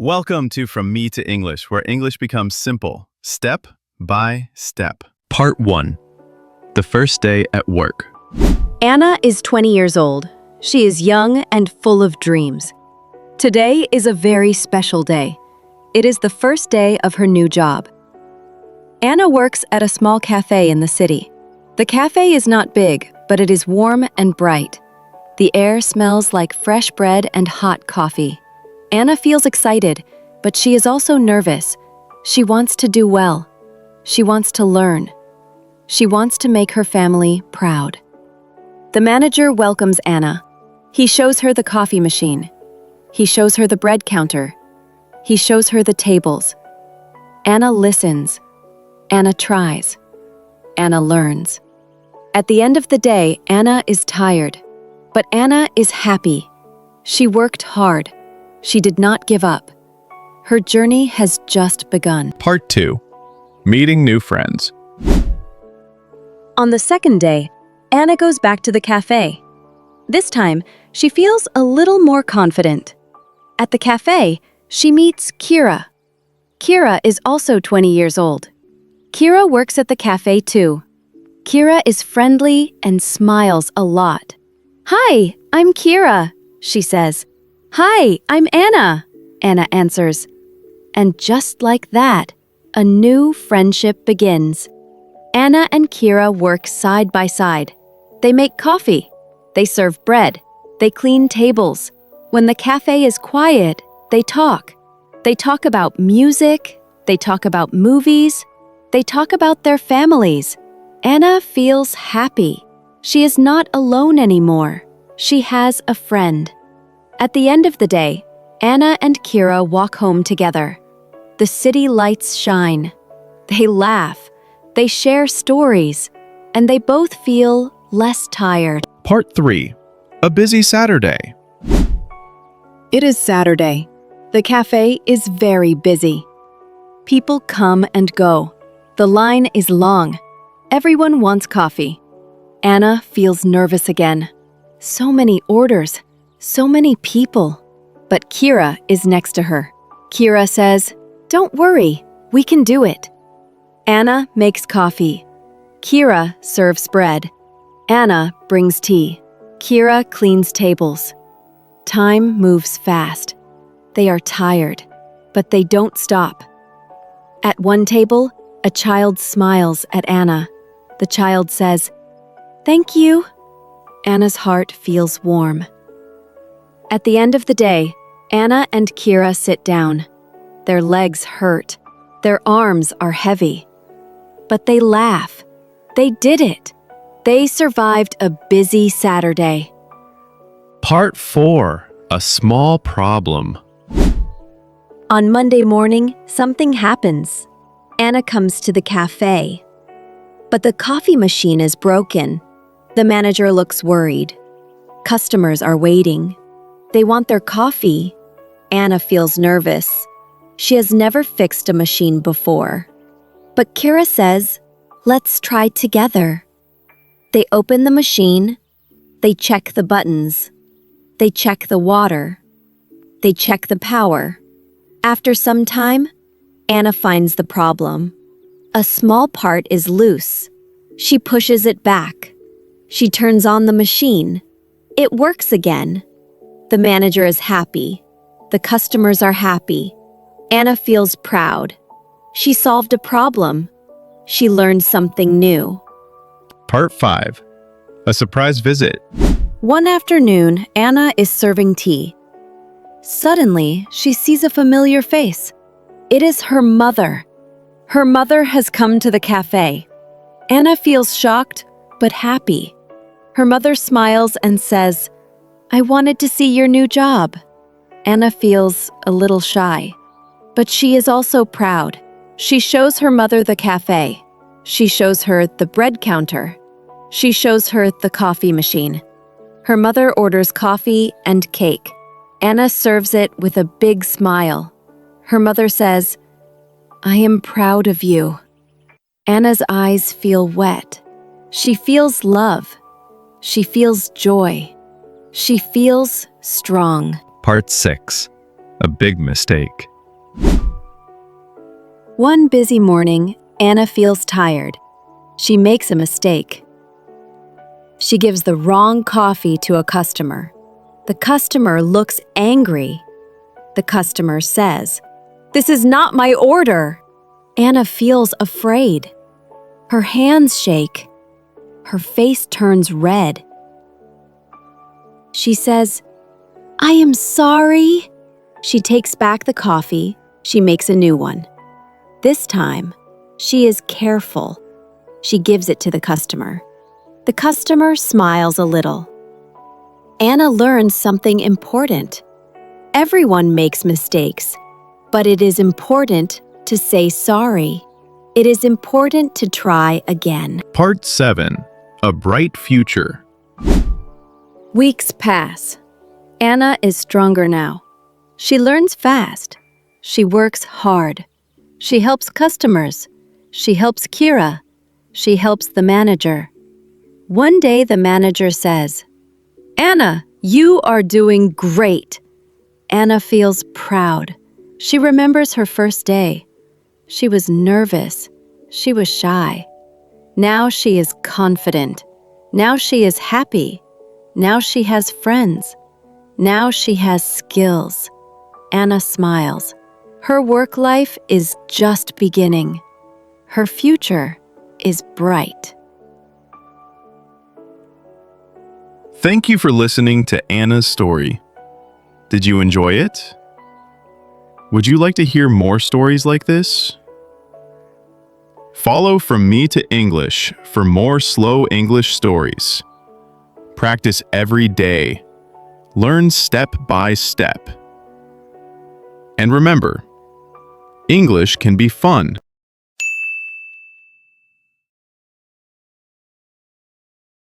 Welcome to From Me to English, where English becomes simple, step by step. Part 1. The first day at work. Anna is 20 years old. She is young and full of dreams. Today is a very special day. It is the first day of her new job. Anna works at a small cafe in the city. The cafe is not big, but it is warm and bright. The air smells like fresh bread and hot coffee. Anna feels excited, but she is also nervous. She wants to do well. She wants to learn. She wants to make her family proud. The manager welcomes Anna. He shows her the coffee machine. He shows her the bread counter. He shows her the tables. Anna listens. Anna tries. Anna learns. At the end of the day, Anna is tired. But Anna is happy. She worked hard. She did not give up. Her journey has just begun. Part 2. Meeting new friends. On the second day, Anna goes back to the cafe. This time, she feels a little more confident. At the cafe, she meets Kira. Kira is also 20 years old. Kira works at the cafe too. Kira is friendly and smiles a lot. "Hi, I'm Kira," she says. "Hi, I'm Anna," Anna answers. And just like that, a new friendship begins. Anna and Kira work side by side. They make coffee. They serve bread. They clean tables. When the cafe is quiet, they talk. They talk about music. They talk about movies. They talk about their families. Anna feels happy. She is not alone anymore. She has a friend. At the end of the day, Anna and Kira walk home together. The city lights shine. They laugh. They share stories. And they both feel less tired. Part 3. A busy Saturday. It is Saturday. The cafe is very busy. People come and go. The line is long. Everyone wants coffee. Anna feels nervous again. So many orders. So many people. But Kira is next to her. Kira says, "Don't worry, we can do it." Anna makes coffee. Kira serves bread. Anna brings tea. Kira cleans tables. Time moves fast. They are tired, but they don't stop. At one table, a child smiles at Anna. The child says, "Thank you." Anna's heart feels warm. At the end of the day, Anna and Kira sit down. Their legs hurt. Their arms are heavy. But they laugh. They did it. They survived a busy Saturday. Part 4. A small problem. On Monday morning, something happens. Anna comes to the cafe. But the coffee machine is broken. The manager looks worried. Customers are waiting. They want their coffee. Anna feels nervous. She has never fixed a machine before. But Kira says, "Let's try together." They open the machine. They check the buttons. They check the water. They check the power. After some time, Anna finds the problem. A small part is loose. She pushes it back. She turns on the machine. It works again. The manager is happy. The customers are happy. Anna feels proud. She solved a problem. She learned something new. Part 5. A surprise visit. One afternoon, Anna is serving tea. Suddenly, she sees a familiar face. It is her mother. Her mother has come to the cafe. Anna feels shocked, but happy. Her mother smiles and says, "I wanted to see your new job." Anna feels a little shy, but she is also proud. She shows her mother the cafe. She shows her the bread counter. She shows her the coffee machine. Her mother orders coffee and cake. Anna serves it with a big smile. Her mother says, "I am proud of you." Anna's eyes feel wet. She feels love. She feels joy. She feels strong. Part 6. A big mistake. One busy morning, Anna feels tired. She makes a mistake. She gives the wrong coffee to a customer. The customer looks angry. The customer says, "This is not my order." Anna feels afraid. Her hands shake. Her face turns red. She says, "I am sorry." She takes back the coffee. She makes a new one. This time, she is careful. She gives it to the customer. The customer smiles a little. Anna learns something important. Everyone makes mistakes, but it is important to say sorry. It is important to try again. Part 7. A bright future. Weeks pass. Anna is stronger now. She learns fast. She works hard. She helps customers. She helps Kira. She helps the manager. One day the manager says, "Anna, you are doing great." Anna feels proud. She remembers her first day. She was nervous. She was shy. Now she is confident. Now she is happy. Now she has friends. Now she has skills. Anna smiles. Her work life is just beginning. Her future is bright. Thank you for listening to Anna's story. Did you enjoy it? Would you like to hear more stories like this? Follow From Me to English for more slow English stories. Practice every day. Learn step by step. And remember, English can be fun.